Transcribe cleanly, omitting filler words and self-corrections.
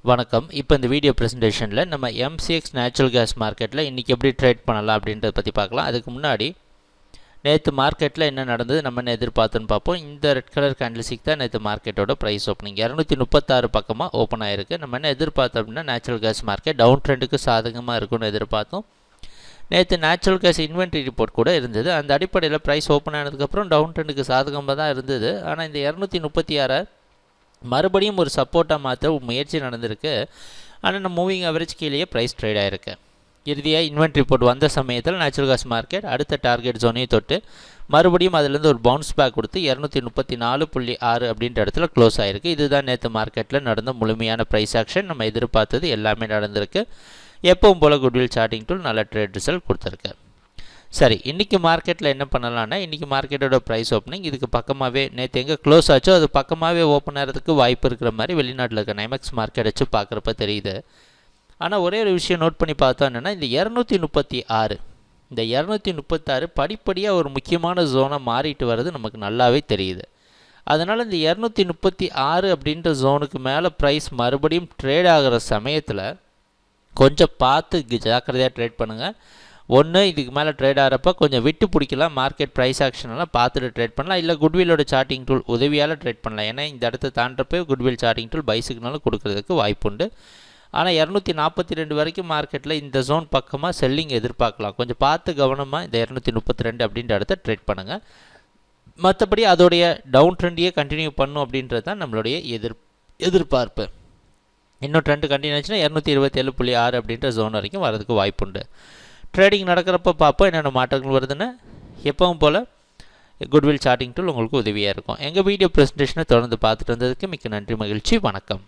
வணக்கம். இப்போ இந்த வீடியோ ப்ரெசன்டேஷனில் நம்ம எம்சிஎக்ஸ் நேச்சுரல் கேஸ் மார்க்கெட்டில் இன்றைக்கி எப்படி ட்ரேட் பண்ணலாம் அப்படின்றத பற்றி பார்க்கலாம். அதுக்கு முன்னாடி நேற்று மார்க்கெட்டில் என்ன நடந்தது, நம்ம என்ன எதிர்பார்த்தோன்னு பார்ப்போம். இந்த ரெட் கலர் கேண்டில்ஸ்டிக் தான் நேற்று மார்க்கெட்டோட ப்ரைஸ் ஓப்பனிங் 236 பக்கமாக ஓப்பன் ஆகிருக்கு. நம்ம என்ன எதிர்பார்த்தோம் அப்படின்னா நேச்சுரல் கேஸ் மார்க்கெட் டவுன் ட்ரெண்டுக்கு சாதகமாக இருக்கும்னு எதிர்பார்த்தோம். நேற்று நேச்சுரல் கேஸ் இன்வென்ட்ரி ரிப்போர்ட் கூட இருந்தது. அந்த அடிப்படையில் ப்ரைஸ் ஓப்பன் ஆனதுக்கப்புறம் டவுன் ட்ரெண்டுக்கு சாதகமாக தான் இருந்தது. ஆனால் இந்த 236 மறுபடியும் ஒரு சப்போர்ட்டாக மாற்ற முயற்சி நடந்திருக்கு. ஆனால் நம்ம மூவிங் அவரேஜ் கீழேயே ப்ரைஸ் ட்ரேட் ஆகிருக்கு. இறுதியாக இன்வென்ட்ரி ரிப்போர்ட் வந்த சமயத்தில் நேச்சுரல் கேஸ் மார்க்கெட் அடுத்த டார்கெட் ஜோனையும் தொட்டு மறுபடியும் அதிலேருந்து ஒரு பவுன்ஸ் பேக் கொடுத்து 234.6 அப்படின்ற இடத்துல க்ளோஸ் ஆகிருக்கு. இதுதான் நேற்று மார்க்கெட்டில் நடந்த முழுமையான ப்ரைஸ் ஆக்ஷன். நம்ம எதிர்பார்த்தது எல்லாமே நடந்திருக்கு. எப்பவும் போல் குட்வில் சார்ட்டிங் டூல் நல்ல ட்ரேட் ரிசல்ட் கொடுத்துருக்கு. சரி, இன்றைக்கி மார்க்கெட்டில் என்ன பண்ணலான்னா, இன்றைக்கி மார்க்கெட்டோட ப்ரைஸ் ஓப்பனிங் இதுக்கு பக்கமாகவே நேற்று எங்கே க்ளோஸ் ஆச்சோ அது பக்கமாகவே ஓப்பன் ஆகிறதுக்கு வாய்ப்பு இருக்கிற மாதிரி வெளிநாட்டில் இருக்க நைமெக்ஸ் மார்க்கெட் வச்சு பார்க்குறப்ப தெரியுது. ஆனால் ஒரே ஒரு விஷயம் நோட் பண்ணி பார்த்தோம் என்னென்னா, இந்த 236 படிப்படியாக ஒரு முக்கியமான ஜோனாக மாறிட்டு வர்றது நமக்கு நல்லாவே தெரியுது. அதனால் இந்த 236 அப்படின்ற ஜோனுக்கு மேலே ப்ரைஸ் மறுபடியும் ட்ரேட் ஆகிற சமயத்தில் கொஞ்சம் பார்த்து ஜாக்கிரதையாக ட்ரேட் பண்ணுங்கள். ஒன்று, இதுக்கு மேலே ட்ரேட் ஆகிறப்ப கொஞ்சம் விட்டு பிடிக்கலாம். மார்க்கெட் ப்ரைஸ் ஆக்ஷனெல்லாம் பார்த்துட்டு ட்ரேட் பண்ணலாம். இல்லை குட்வில்லோட சார்ட்டிங் டூல் உதவியால் ட்ரேட் பண்ணலாம். ஏன்னா இந்த இடத்த தாண்டப்போ குட்வில் சார்ட்டிங் டூல் பை சிக்னலும் கொடுக்கறதுக்கு வாய்ப்புண்டு. ஆனால் 242 வரைக்கும் மார்க்கெட்டில் இந்த ஜோன் பக்கமாக செல்லிங் எதிர்பார்க்கலாம். கொஞ்சம் பார்த்து கவனமாக இந்த 232 அப்படின்ற இடத்த ட்ரேட் பண்ணுங்கள். மற்றபடி அதோடைய டவுன் ட்ரெண்டையே கண்டினியூ பண்ணும் அப்படின்றது தான் நம்மளுடைய எதிர்பார்ப்பு. இன்னும் ட்ரெண்டு கண்டினியூ ஆச்சுன்னா 227.6 அப்படின்ற ஜோன் வரைக்கும் வரதுக்கு வாய்ப்புண்டு. ட்ரேடிங் நடக்கிறப்ப பார்ப்போம் என்னென்ன மாற்றங்கள் வருதுன்னு. எப்பவும் போல் குட்வில் சார்ட்டிங் டூல் உங்களுக்கு உதவியாக இருக்கும். எங்கள் வீடியோ ப்ரெசன்டேஷனை தொடர்ந்து பார்த்துட்டு வந்ததுக்கு மிக்க நன்றி, மகிழ்ச்சி, வணக்கம்.